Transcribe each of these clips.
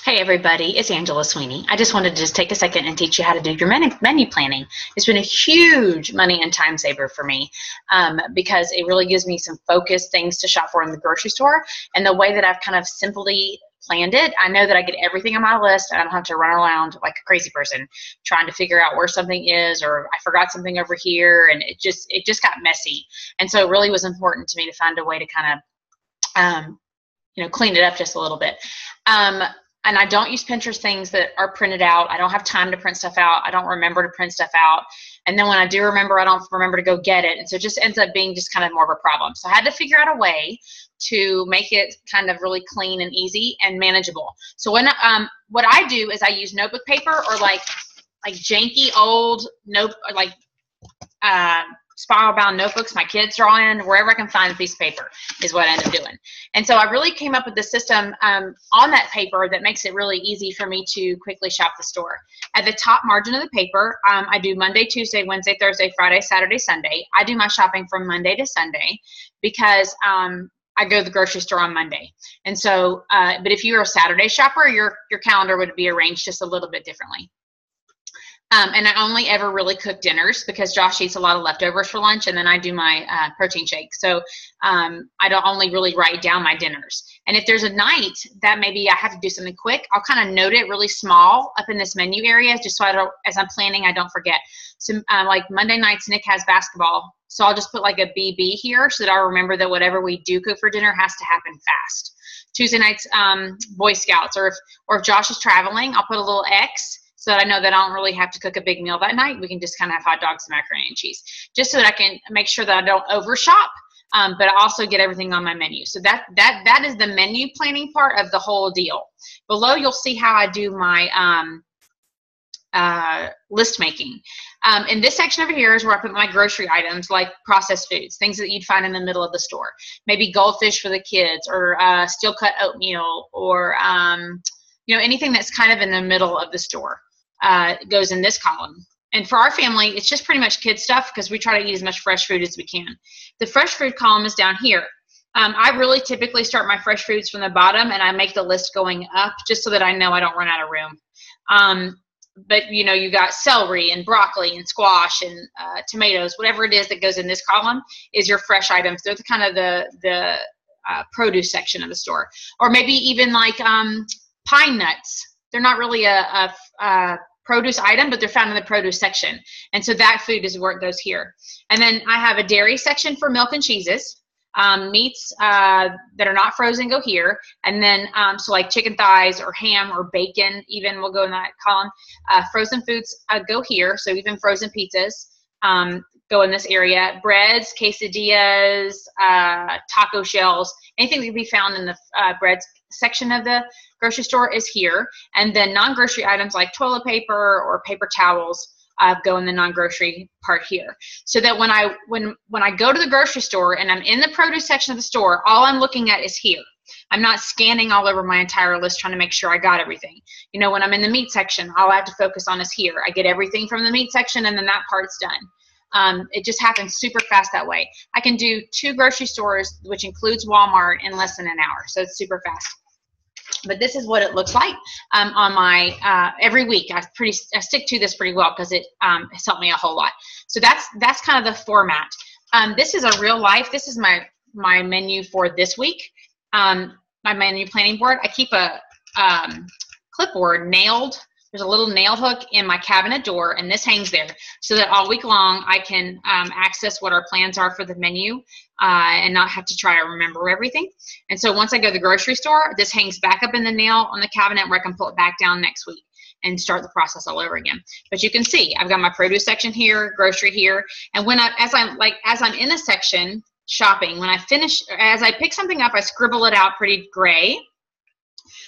Hey everybody, it's Angela Sweeney. I just wanted to take a second and teach you how to do your menu planning. It's been a huge money and time saver for me because it really gives me some focused things to shop for in the grocery store. And the way that I've kind of simply planned it, I know that I get everything on my list and I don't have to run around like a crazy person trying to figure out where something is, or I forgot something over here, and it just got messy. And so it really was important to me to find a way to kind of clean it up just a little bit. And I don't use Pinterest things that are printed out. I don't have time to print stuff out. I don't remember to print stuff out. And then when I do remember, I don't remember to go get it. And so it just ends up being just kind of more of a problem. So I had to figure out a way to make it kind of really clean and easy and manageable. So when what I do is I use notebook paper or like janky old spiral bound notebooks my kids draw in. Wherever I can find a piece of paper is what I end up doing. And so I really came up with this system on that paper that makes it really easy for me to quickly shop the store. At the top margin of the paper, I do Monday, Tuesday, Wednesday, Thursday, Friday, Saturday, Sunday. I do my shopping from Monday to Sunday because I go to the grocery store on Monday. And so, but if you're a Saturday shopper, your calendar would be arranged just a little bit differently. And I only ever really cook dinners because Josh eats a lot of leftovers for lunch, and then I do my protein shake. So I don't only really write down my dinners. And if there's a night that maybe I have to do something quick, I'll kind of note it really small up in this menu area just so I don't, as I'm planning, I don't forget. So like Monday nights, Nick has basketball. So I'll just put like a BB here so that I'll remember that whatever we do cook for dinner has to happen fast. Tuesday nights, Boy Scouts, or if Josh is traveling, I'll put a little X so that I know that I don't really have to cook a big meal that night. We can just kind of have hot dogs and macaroni and cheese, just so that I can make sure that I don't overshop, but I also get everything on my menu. So that is the menu planning part of the whole deal. Below, you'll see how I do my list making. In this section over here is where I put my grocery items, like processed foods, things that you'd find in the middle of the store. Maybe goldfish for the kids, or steel cut oatmeal, or anything that's kind of in the middle of the store. Goes in this column. And for our family, it's just pretty much kid stuff because we try to eat as much fresh food as we can. The fresh food column is down here. I really typically start my fresh foods from the bottom, and I make the list going up just so that I know I don't run out of room. But you got celery and broccoli and squash and tomatoes, whatever it is that goes in this column is your fresh items. They're the kind of the produce section of the store. Or maybe even like pine nuts. They're not really a produce item, but they're found in the produce section. And so that food is where it goes here. And then I have a dairy section for milk and cheeses. Meats that are not frozen go here. And then, so like chicken thighs or ham or bacon even will go in that column. Frozen foods go here. So even frozen pizzas go in this area. Breads, quesadillas, taco shells, anything that can be found in the breads section of the grocery store is here. And then non-grocery items like toilet paper or paper towels go in the non-grocery part here. So that when I go to the grocery store and I'm in the produce section of the store, all I'm looking at is here. I'm not scanning all over my entire list trying to make sure I got everything. When I'm in the meat section, all I have to focus on is here. I get everything from the meat section, and then that part's done. It just happens super fast that way. I can do 2 grocery stores, which includes Walmart, in less than an hour. So it's super fast. But this is what it looks like on my every week. I stick to this pretty well because it has helped me a whole lot. So that's kind of the format. This is a real life. This is my menu for this week. My menu planning board. I keep a clipboard nailed. There's a little nail hook in my cabinet door, and this hangs there so that all week long I can access what our plans are for the menu and not have to try to remember everything. And so once I go to the grocery store, this hangs back up in the nail on the cabinet where I can pull it back down next week and start the process all over again. But you can see I've got my produce section here, grocery here, and as I'm in a section shopping, as I pick something up, I scribble it out pretty gray,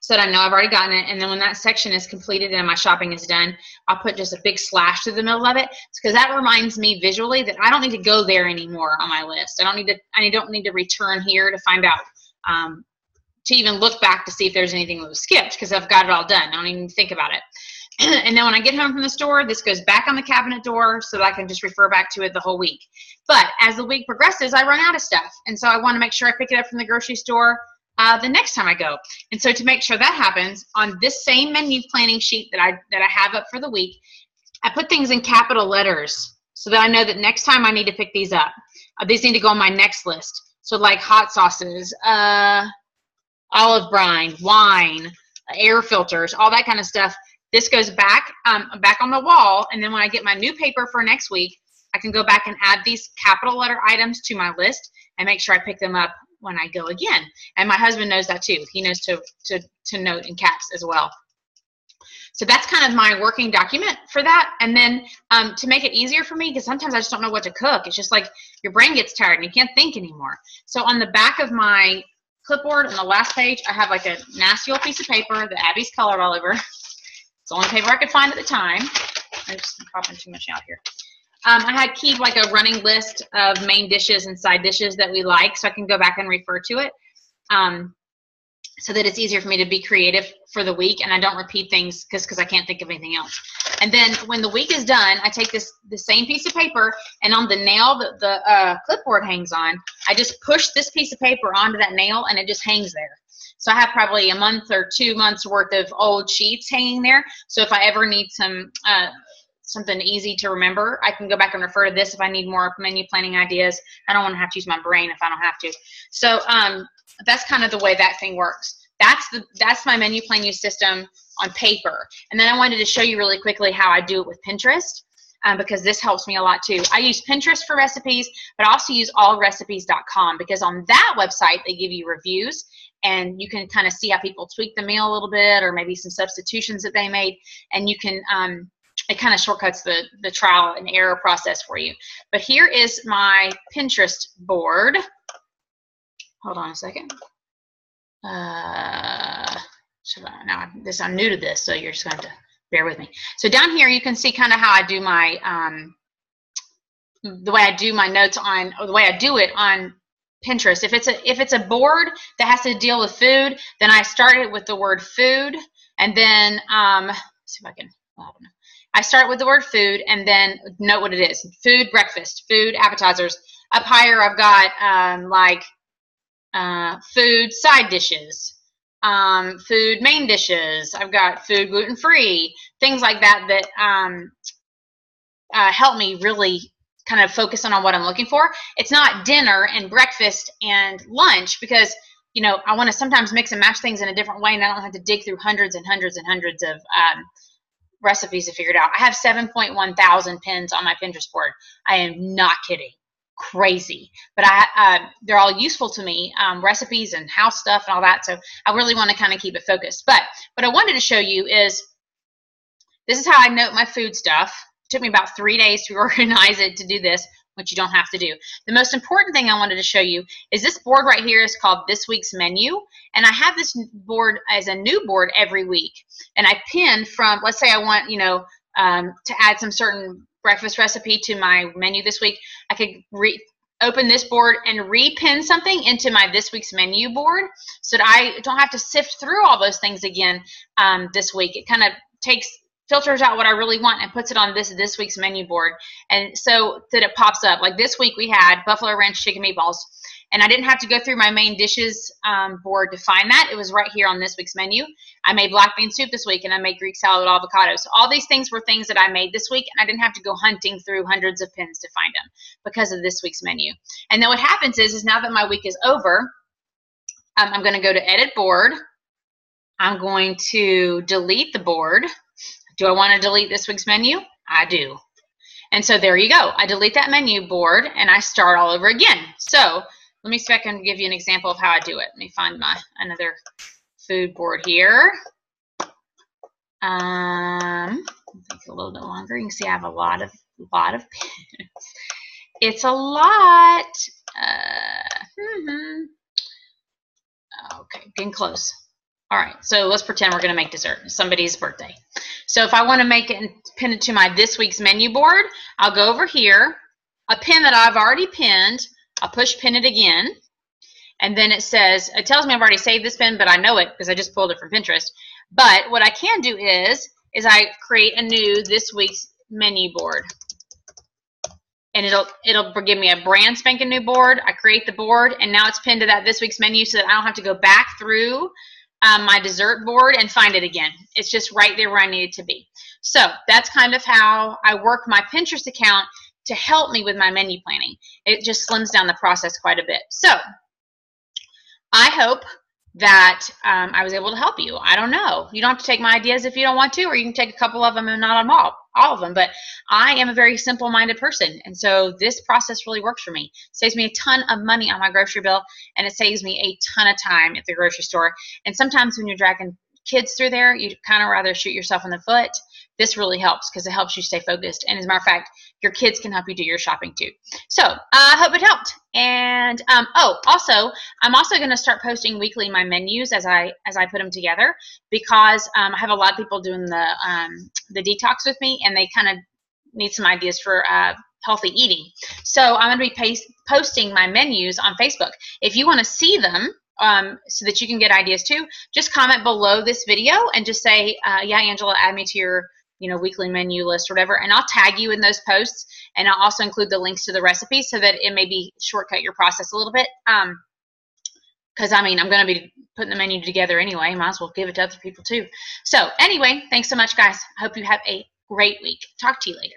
so that I know I've already gotten it. And then when that section is completed and my shopping is done, I'll put just a big slash through the middle of it, because that reminds me visually that I don't need to go there anymore on my list. I don't need to return here to find out, to even look back to see if there's anything that was skipped, because I've got it all done. I don't even think about it. And then when I get home from the store, this goes back on the cabinet door so that I can just refer back to it the whole week. But as the week progresses, I run out of stuff. And so I want to make sure I pick it up from the grocery store the next time I go. And so to make sure that happens, on this same menu planning sheet that I have up for the week, I put things in capital letters so that I know that next time I need to pick these up. These need to go on my next list. So like hot sauces, olive brine, wine, air filters, all that kind of stuff. This goes back on the wall, and then when I get my new paper for next week, I can go back and add these capital letter items to my list and make sure I pick them up when I go again. And my husband knows that too. He knows to note in caps as well. So that's kind of my working document for that. And then to make it easier for me, because sometimes I just don't know what to cook. It's just like your brain gets tired and you can't think anymore. So on the back of my clipboard on the last page, I have like a nasty old piece of paper that Abby's colored all over. It's the only paper I could find at the time. I'm just popping too much out here. I had keep like a running list of main dishes and side dishes that we like, so I can go back and refer to it. So that it's easier for me to be creative for the week and I don't repeat things because I can't think of anything else. And then when the week is done, I take the same piece of paper, and on the nail that the clipboard hangs on, I just push this piece of paper onto that nail and it just hangs there. So I have probably a month or 2 months worth of old sheets hanging there. So if I ever need something easy to remember, I can go back and refer to this if I need more menu planning ideas. I don't want to have to use my brain if I don't have to. So that's kind of the way that thing works. That's my menu planning system on paper. And then I wanted to show you really quickly how I do it with Pinterest, because this helps me a lot too. I use Pinterest for recipes, but I also use allrecipes.com, because on that website they give you reviews and you can kind of see how people tweak the meal a little bit, or maybe some substitutions that they made, and you can it kind of shortcuts the trial and error process for you. But here is my Pinterest board. Hold on a second. I'm new to this, so you're just going to have to bear with me. So down here, you can see kind of how I do my, the way I do my notes on, or the way I do it on Pinterest. If it's a board that has to deal with food, then I start it with the word food, and then let's see if I can. I don't know. I start with the word food and then note what it is. Food, breakfast, food, appetizers. Up higher, I've got food side dishes, food main dishes. I've got food gluten-free, things like that help me really kind of focus on what I'm looking for. It's not dinner and breakfast and lunch, because I want to sometimes mix and match things in a different way, and I don't have to dig through hundreds and hundreds and hundreds of recipes to figure it out. I have 7.1 thousand pins on my Pinterest board. I am not kidding. Crazy. But they're all useful to me, recipes and house stuff and all that. So I really want to kind of keep it focused. But what I wanted to show you is, this is how I note my food stuff. It took me about 3 days to organize it to do this, which you don't have to do. The most important thing I wanted to show you is this board right here is called This Week's Menu. And I have this board as a new board every week. And I pin from, let's say I want, to add some certain breakfast recipe to my menu this week. I could open this board and repin something into my This Week's Menu board, so that I don't have to sift through all those things again this week. It kind of filters out what I really want and puts it on this week's menu board, and so that it pops up. Like this week we had buffalo ranch chicken meatballs, and I didn't have to go through my main dishes board to find that. It was right here on this week's menu. I made black bean soup this week, and I made Greek salad with avocado. So all these things were things that I made this week, and I didn't have to go hunting through hundreds of pins to find them because of this week's menu. And then what happens is now that my week is over, I'm going to go to Edit Board. I'm going to delete the board. Do I want to delete this week's menu? I do. And so there you go. I delete that menu board and I start all over again. So let me see if I can give you an example of how I do it. Let me find another food board here. Take a little bit longer. You can see I have a lot of pins. It's a lot. Okay, getting close. All right, so let's pretend we're going to make dessert. It's somebody's birthday. So if I want to make it and pin it to my This Week's Menu board, I'll go over here, a pin that I've already pinned, I'll push pin it again, and then it tells me I've already saved this pin, but I know it because I just pulled it from Pinterest. But what I can do is I create a new This Week's Menu board. and it'll give me a brand spanking new board. I create the board, and now it's pinned to that this week's menu so that I don't have to go back through my dessert board and find it again. It's just right there where I need it to be. So that's kind of how I work my Pinterest account to help me with my menu planning. It just slims down the process quite a bit. So I hope that I was able to help you. I don't know. You don't have to take my ideas if you don't want to, or you can take a couple of them and not all of them. But I am a very simple-minded person, and so this process really works for me. It saves me a ton of money on my grocery bill, and it saves me a ton of time at the grocery store. And sometimes when you're dragging kids through there, you'd kind of rather shoot yourself in the foot. This really helps because it helps you stay focused. And as a matter of fact, your kids can help you do your shopping too. So I hope it helped. And also, I'm also going to start posting weekly my menus as I put them together, because I have a lot of people doing the detox with me, and they kind of need some ideas for healthy eating. So I'm going to be posting my menus on Facebook. If you want to see them, so that you can get ideas too, just comment below this video and just say, yeah, Angela, add me to your weekly menu list or whatever, and I'll tag you in those posts, and I'll also include the links to the recipes so that it maybe shortcut your process a little bit, because I'm going to be putting the menu together anyway. Might as well give it to other people too. So anyway, thanks so much, guys. I hope you have a great week. Talk to you later.